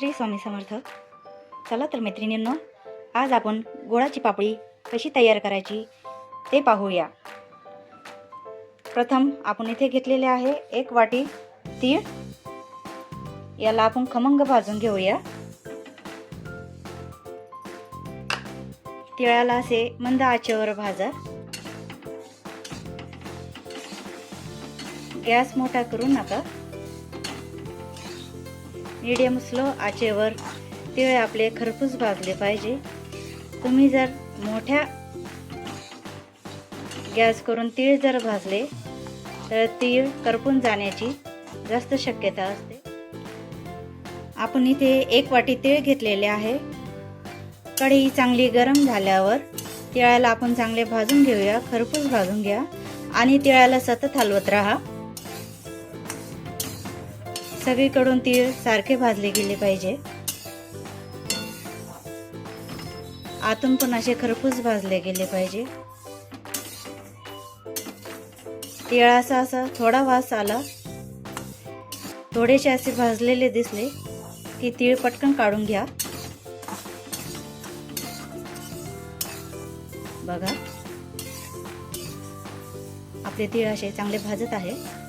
श्री स्वामी समर्थ। चला तर मैत्रिणींनो, आज आपण गुळाची पापडी कशी तयार करायची ते पाहूया। प्रथम आपण इथे घेतलेले आहे 1 वाटी तीळ। याला आपण खमंग भाजून घेऊया। तिळाला असे मंद आचेवर भाजा। गॅस मोठा करू नका, मीडियम स्लो आचेवर तीळ आपले खरपूस भाजले पाहिजे। तुम्ही जर मोठ्या गॅस करून तीळ जर भाजले तर तीळ करपून जाण्याची जास्त शक्यता असते। आपण इथे 1 वाटी तीळ घेतलेले आहे। कढई चांगली गरम झाल्यावर तिळाला आपण चांगले भाजून घेऊया, खरपूस भाजून घ्या आणि तिळाला सतत हलवत राहा। सगळीकडून तीळ सारखे भाजले गेले पाहिजे। आतून पण असे खरपूस भाजले गेले पाहिजे। तिळाचा असा थोडा वास आला, थोडेसे असे भाजलेले दिसले की तीळ पटकन काढून घ्या। बघा, आपले तीळ असे चांगले भाजत आहे।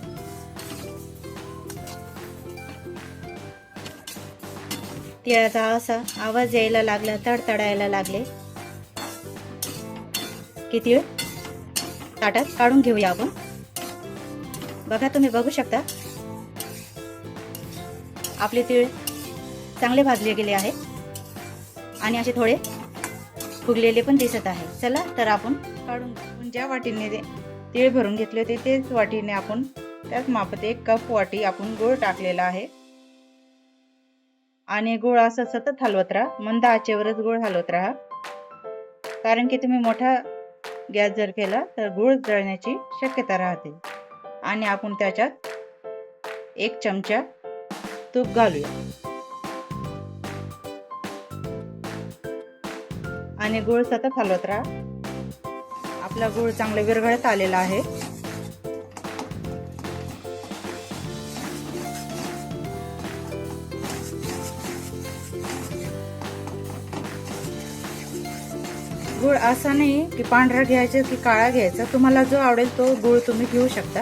तिळाचा असा आवाज यायला लागला, तडतडायला लागले की तीळ ताटात काढून घेऊया आपण। बघा, तुम्ही बघू शकता आपले तीळ चांगले भाजले गेले आहे आणि असे थोडे फुगलेले पण दिसत आहे। चला तर आपण काढून ज्या वाटीने तीळ भरून घेतले होते तेच वाटीने आपण त्याच मापात 1 कप वाटी आपण गूळ टाकलेला आहे आणि गूळ असं सतत हलवत राहा। मंद आचेवरच गूळ हलवत राहा, कारण की तुम्ही मोठा गॅस जर केला तर गूळ जळण्याची शक्यता राहते। आणि आपण त्याच्यात 1 चमचा तूप घालूया आणि गूळ सतत हलवत राहा। आपला गूळ चांगला विरघळत आलेला आहे। गूळ असा नाही की पांढरा घ्यायचा की काळा घ्यायचा, तुम्हाला जो आवडेल तो गूळ तुम्ही घेऊ शकता।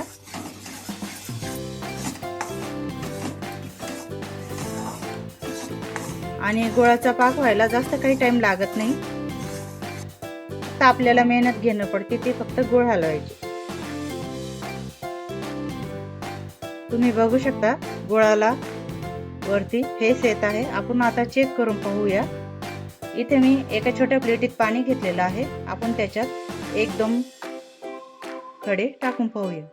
आणि गुळाचा पाक व्हायला जास्त काही टाइम लागत नाही, तर आपल्याला मेहनत घेणं पडते ती फक्त गूळ हलवायची। तुम्ही बघू शकता गुळाला वरती फेस येत आहे। आपण आता चेक करून पाहूया। इथे मी एका छोट्या प्लेटीत पाणी घेतलेलं आहे। आपण त्याच्यात 1-2 खडे टाकून पाहूया।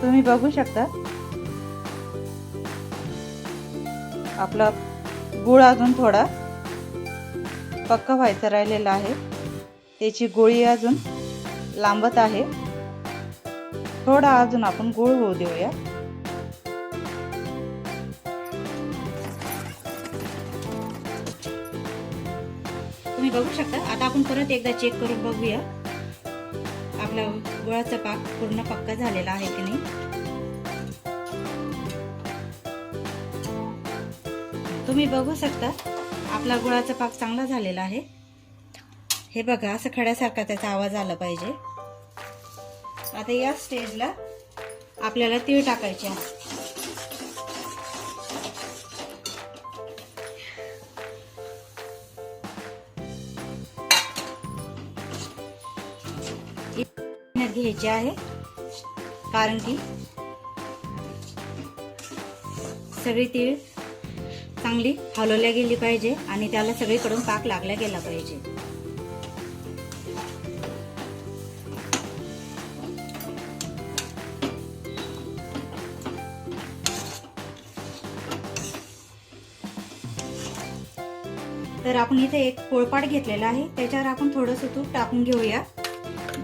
तुम्ही बघू शकता आपला गूळ अजून थोडा पक्का व्हायचा राहिलेला आहे। त्याची गोळी अजून लांबत आहे। थोडा अजून आपण गूळ होऊ देऊया। तुम्ही बघू शकता। आता आपण परत एकदा चेक करून बघूया आपला गुळाचा पाक पूर्ण पक्का झालेला आहे की नाही। तुम्ही बघू शकता आपला गुळाचा पाक चांगला झालेला आहे। हे बघा, असं खड्यासारखा त्याचा आवाज आला पाहिजे। आता या स्टेजला आपल्याला तीळ टाकायचे आहे। घ्यायचे आहे, कारण की सगळी तीळ चांगली हलवल्या गेली पाहिजे आणि त्याला सगळीकडून पाक लागला गेला पाहिजे। तर आपण इथे एक पोळपाट घेतलेला आहे, त्याच्यावर आपण थोडंसं तूप टाकून घेऊया,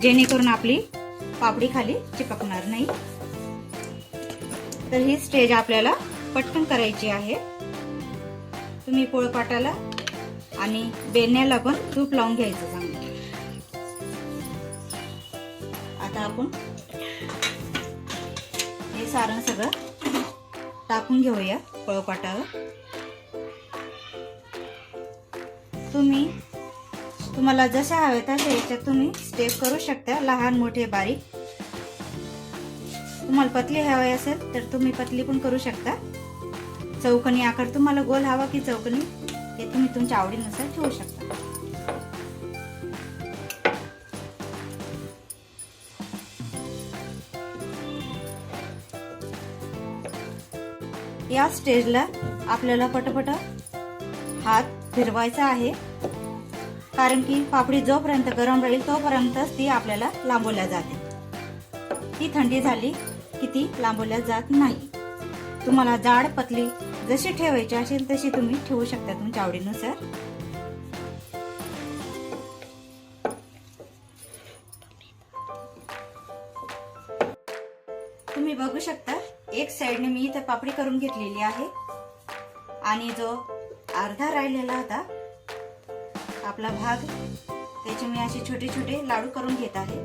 जेणेकरून आपली पापडी खाली चिपकणार नाही। तर ही स्टेज आपल्याला पटकन करायची आहे। तुम्ही पोळपाटाला आणि बेलण्याला पण तूप लावून घ्यायचं चांगलं. आता आपण हे सारण सगळं टाकून घेऊया पोळपाटावर. तुम्हाला जशा हवे तशा याच्यात तुम्ही स्टेप करू शकता, लहान मोठे बारीक. तुम्हाला पतली हवे असेल तर तुम्ही पतली पण करू शकता. चौकोनी आकार तुम्हाला गोल हवा की चौकोनी हे तुम्ही तुमच्या आवडीनुसार ठेवू शकता. या स्टेजला आपल्याला पटपट हात फिरवायचा आहे, कारण की पापडी जोपर्यंत गरम राहील तोपर्यंतच ती आपल्याला लांबवल्या जाते. ती थंडी झाली की ती लांबवल्या जात नाही. तुम्हाला जाड पतली जशी ठेवायची असेल तशी तुम्ही ठेवू शकता तुमच्या आवडीनुसार. तुम्ही बघू शकता एक साइडने मी इथे पापडी करून घेतलेली आहे आणि जो अर्धा राहिलेला होता आपला भाग त्याचे मी असे छोटे छोटे लाडू करून घेत आहे.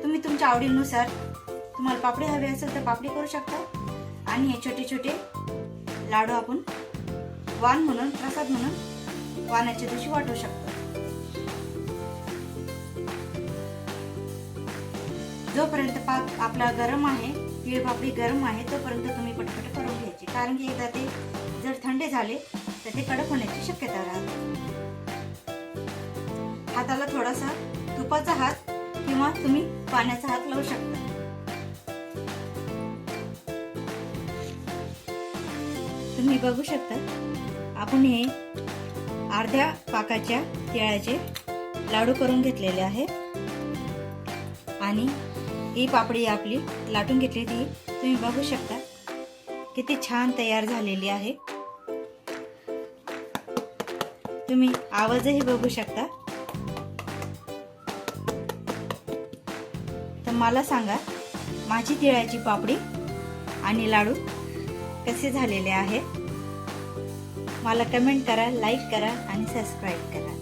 तुम्ही तुमच्या आवडीनुसार तुम्हाला पापडी हवी असेल तर पापडी करू शकता आणि हे छोटे छोटे लाडू आपण वाण म्हणून प्रसाद म्हणून वाणाच्या दिवशी वाटू शकतो. जोपर्यंत पाक आपला गरम आहे, तीळ पापडी गरम आहे तोपर्यंत तुम्ही पटपट करून घ्यायची, कारण की एकदा ते जर थंडे झाले तर ते कडक होण्याची शक्यता राहते. हाताला थोडासा तुपाचा हात किंवा तुम्ही पाण्याचा हात लावू शकता. तुम्ही बघू शकता आपण हे अर्ध्या पाकाच्या तिळाचे लाडू करून घेतलेले आहे आणि ही पापडी आपली लाटून घेतली ती तुम्ही बघू शकता किती छान तयार झालेली आहे. तुम्ही आवाजही बघू शकता. तर मला सांगा माझी तिळाची पापडी आणि लाडू कसे झालेले आहेत. मला कमेंट करा, लाईक करा आणि सबस्क्राईब करा.